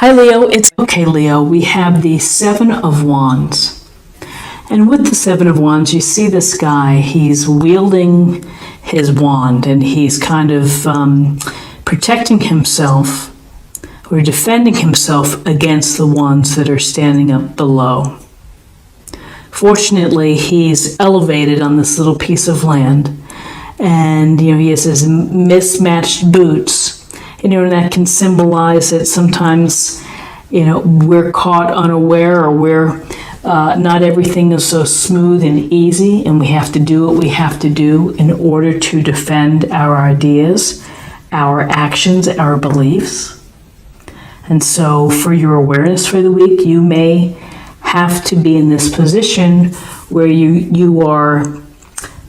Hi, Leo. It's okay, Leo. We have the Seven of Wands. And with the Seven of Wands, you see this guy. He's wielding his wand and he's kind of protecting himself or defending himself against the ones that are standing up below. Fortunately, he's elevated on this little piece of land, and he has his mismatched boots. And that can symbolize that sometimes we're caught unaware, or we're not everything is so smooth and easy, and we have to do what we have to do in order to defend our ideas, our actions, our beliefs. And so for your awareness for the week, you may have to be in this position where you are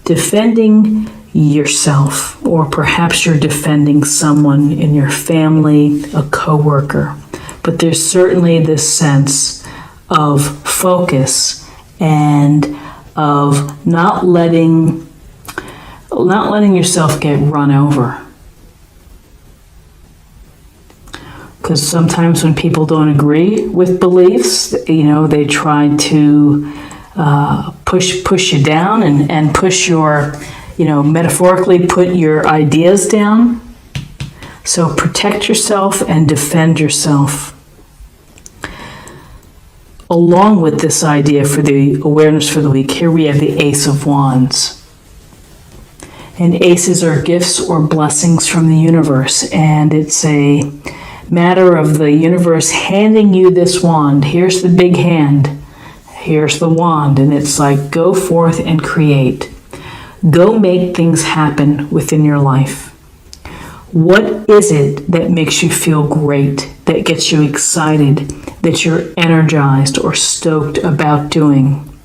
defending yourself, or perhaps you're defending someone in your family, a coworker. But there's certainly this sense of focus and of not letting yourself get run over. Because sometimes when people don't agree with beliefs, they try to push you down and push your, metaphorically put your ideas down. So protect yourself and defend yourself. Along with this idea for the awareness for the week, here we have the Ace of Wands. And aces are gifts or blessings from the universe, and it's a matter of the universe handing you this wand. Here's the big hand. Here's the wand. And it's like, go forth and create. Go make things happen within your life. What is it that makes you feel great, that gets you excited, that you're energized or stoked about doing?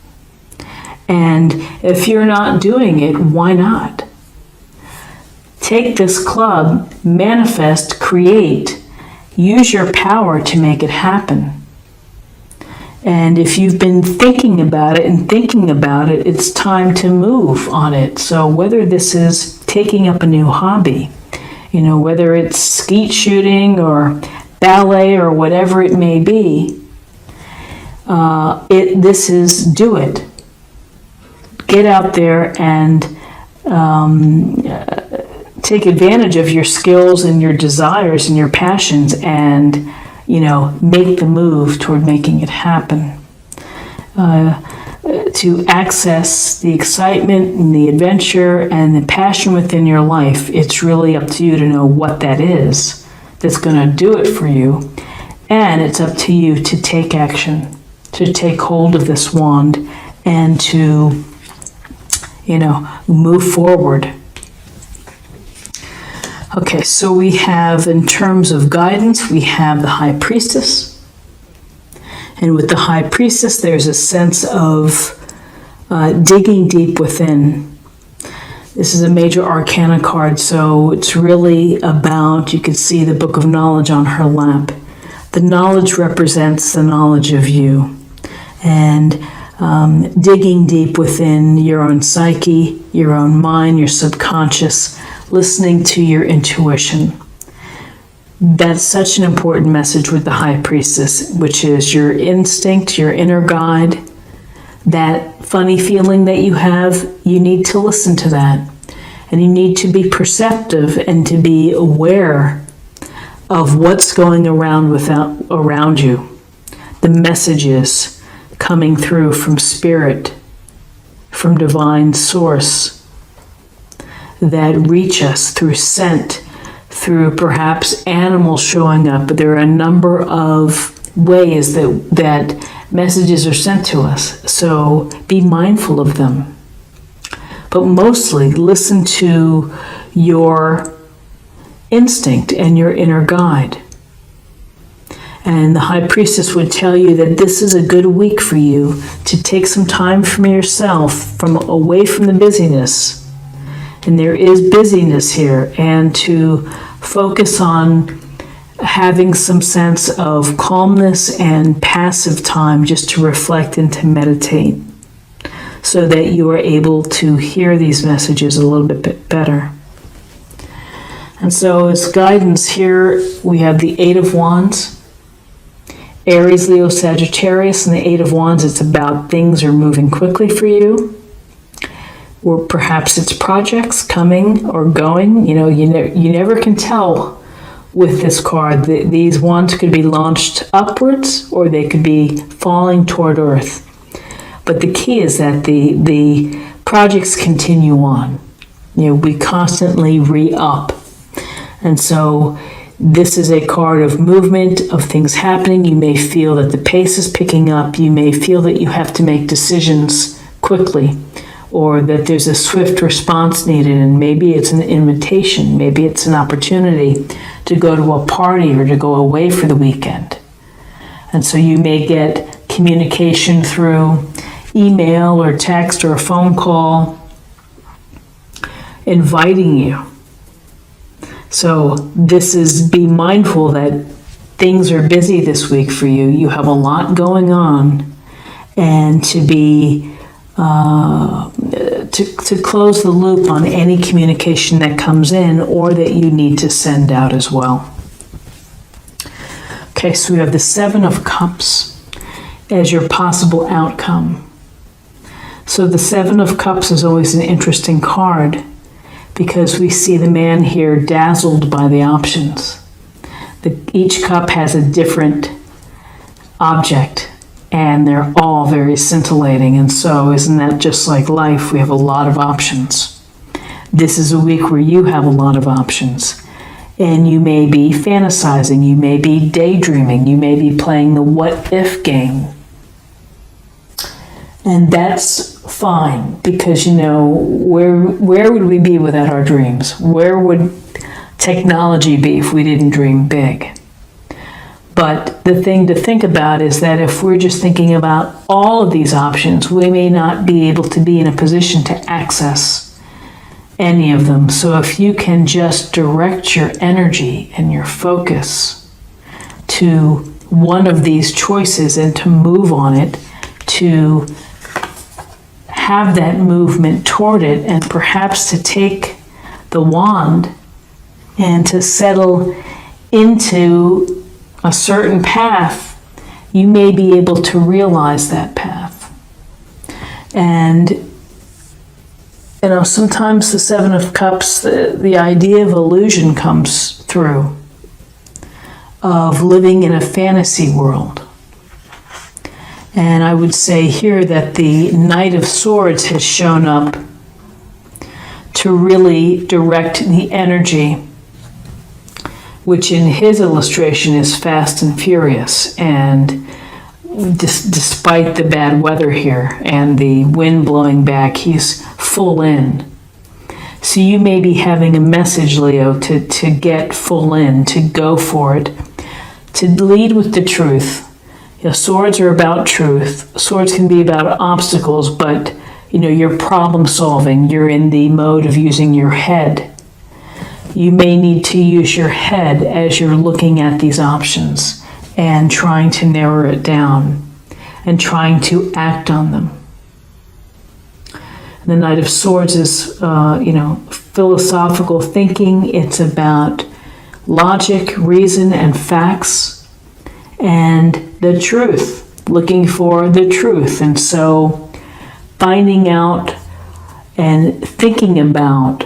And if you're not doing it, why not? Take this club, manifest, create. Use your power to make it happen. And if you've been thinking about it, it's time to move on it. So whether this is taking up a new hobby, whether it's skeet shooting or ballet or whatever it may be, this is do it. Get out there and take advantage of your skills and your desires and your passions, and make the move toward making it happen. To access the excitement and the adventure and the passion within your life, it's really up to you to know what that is that's going to do it for you. And it's up to you to take action, to take hold of this wand and to, move forward. Okay, so we have, in terms of guidance, we have the High Priestess. And with the High Priestess, there's a sense of digging deep within. This is a major arcana card, so it's really about, you can see the Book of Knowledge on her lap. The knowledge represents the knowledge of you. And digging deep within your own psyche, your own mind, your subconscious, listening to your intuition. That's such an important message with the High Priestess, which is your instinct, your inner guide, that funny feeling that you have. You need to listen to that. And you need to be perceptive and to be aware of what's going around you. The messages coming through from spirit, from divine source, that reach us through scent, through perhaps animals showing up. But there are a number of ways that messages are sent to us. So be mindful of them. But mostly listen to your instinct and your inner guide. And the High Priestess would tell you that this is a good week for you to take some time from yourself, away from the busyness. And there is busyness here, and to focus on having some sense of calmness and passive time just to reflect and to meditate, so that you are able to hear these messages a little bit better. And so as guidance here, we have the Eight of Wands. Aries, Leo, Sagittarius, and the Eight of Wands, it's about things are moving quickly for you. Or perhaps it's projects coming or going. You never can tell with this card. These wands could be launched upwards or they could be falling toward earth. But the key is that the projects continue on. We constantly re-up. And so this is a card of movement, of things happening. You may feel that the pace is picking up. You may feel that you have to make decisions quickly, or that there's a swift response needed, and maybe it's an invitation, maybe it's an opportunity to go to a party or to go away for the weekend. And so you may get communication through email or text or a phone call inviting you. So be mindful that things are busy this week for you. You have a lot going on, and to close the loop on any communication that comes in or that you need to send out as well. Okay, so we have the Seven of Cups as your possible outcome. So the Seven of Cups is always an interesting card because we see the man here dazzled by the options. Each cup has a different object, and they're all very scintillating. And so isn't that just like life? We have a lot of options. This is a week where you have a lot of options. And you may be fantasizing, you may be daydreaming, you may be playing the what if game. And that's fine, because where would we be without our dreams? Where would technology be if we didn't dream big? But the thing to think about is that if we're just thinking about all of these options, we may not be able to be in a position to access any of them. So if you can just direct your energy and your focus to one of these choices and to move on it, to have that movement toward it, and perhaps to take the wand and to settle into a certain path, you may be able to realize that path. And sometimes the Seven of Cups, the idea of illusion comes through, of living in a fantasy world. And I would say here that the Knight of Swords has shown up to really direct the energy, which in his illustration is fast and furious. And despite the bad weather here and the wind blowing back, he's full in. So you may be having a message, Leo, to get full in, to go for it, to lead with the truth. Swords are about truth. Swords can be about obstacles, but you're problem solving. You're in the mode of using your head. You may need to use your head as you're looking at these options and trying to narrow it down and trying to act on them. The Knight of Swords is, philosophical thinking. It's about logic, reason, and facts, and the truth, looking for the truth. And so finding out and thinking about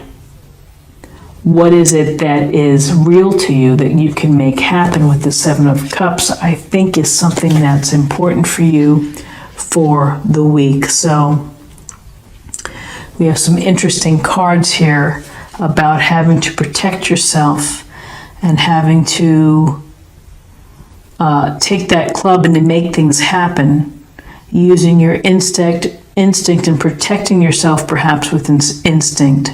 what is it that is real to you that you can make happen with the Seven of Cups, I think is something that's important for you for the week. So we have some interesting cards here about having to protect yourself and having to take that club and to make things happen, using your instinct and protecting yourself perhaps with instinct.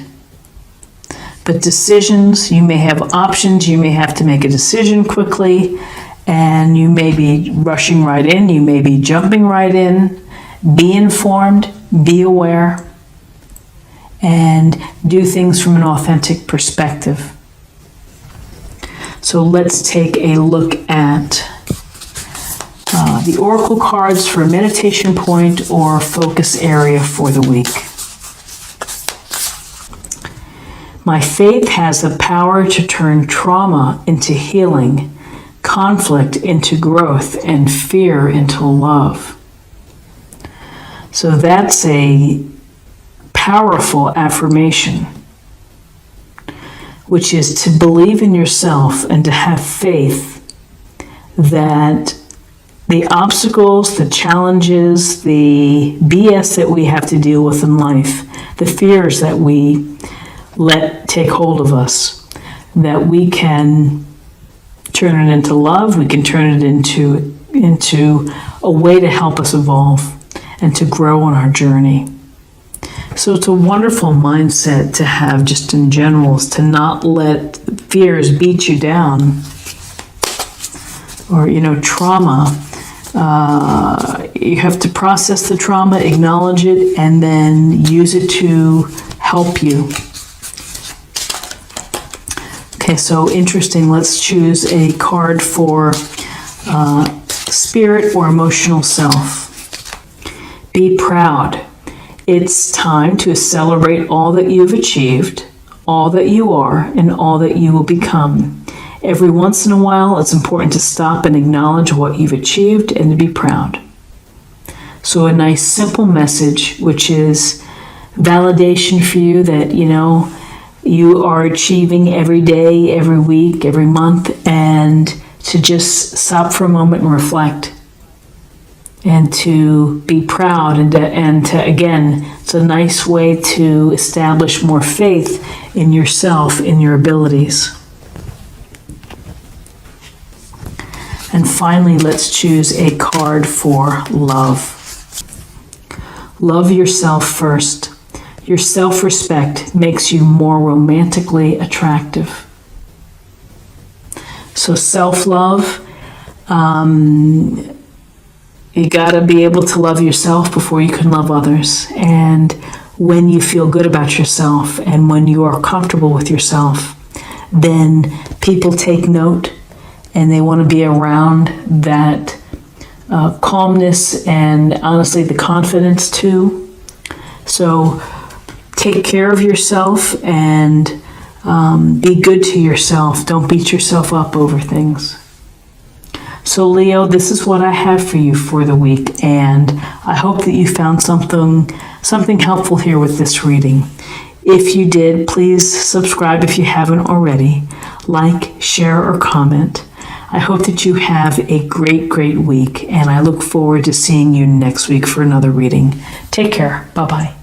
But decisions, you may have options, you may have to make a decision quickly, and you may be rushing right in, you may be jumping right in. Be informed, be aware, and do things from an authentic perspective. So let's take a look at the oracle cards for a meditation point or focus area for the week. My faith has the power to turn trauma into healing, conflict into growth and fear into love. So that's a powerful affirmation, which is to believe in yourself and to have faith that the obstacles, the challenges, the BS that we have to deal with in life, the fears that we let take hold of us, that we can turn it into love, we can turn it into a way to help us evolve and to grow on our journey. So it's a wonderful mindset to have just in general, is to not let fears beat you down. Or, trauma. You have to process the trauma, acknowledge it, and then use it to help you. Okay, so interesting. Let's choose a card for spirit or emotional self. Be proud. It's time to celebrate all that you've achieved, all that you are, and all that you will become. Every once in a while, it's important to stop and acknowledge what you've achieved and to be proud. So a nice simple message, which is validation for you that, you are achieving every day, every week, every month, and to just stop for a moment and reflect. And to be proud and to again, it's a nice way to establish more faith in yourself, in your abilities. And finally, let's choose a card for love. Love yourself first. Your self-respect makes you more romantically attractive. So self-love, you gotta be able to love yourself before you can love others. And when you feel good about yourself and when you are comfortable with yourself, then people take note and they want to be around that calmness and honestly the confidence too. So take care of yourself and be good to yourself. Don't beat yourself up over things. So Leo, this is what I have for you for the week, and I hope that you found something helpful here with this reading. If you did, please subscribe if you haven't already. Like, share, or comment. I hope that you have a great, great week, and I look forward to seeing you next week for another reading. Take care. Bye-bye.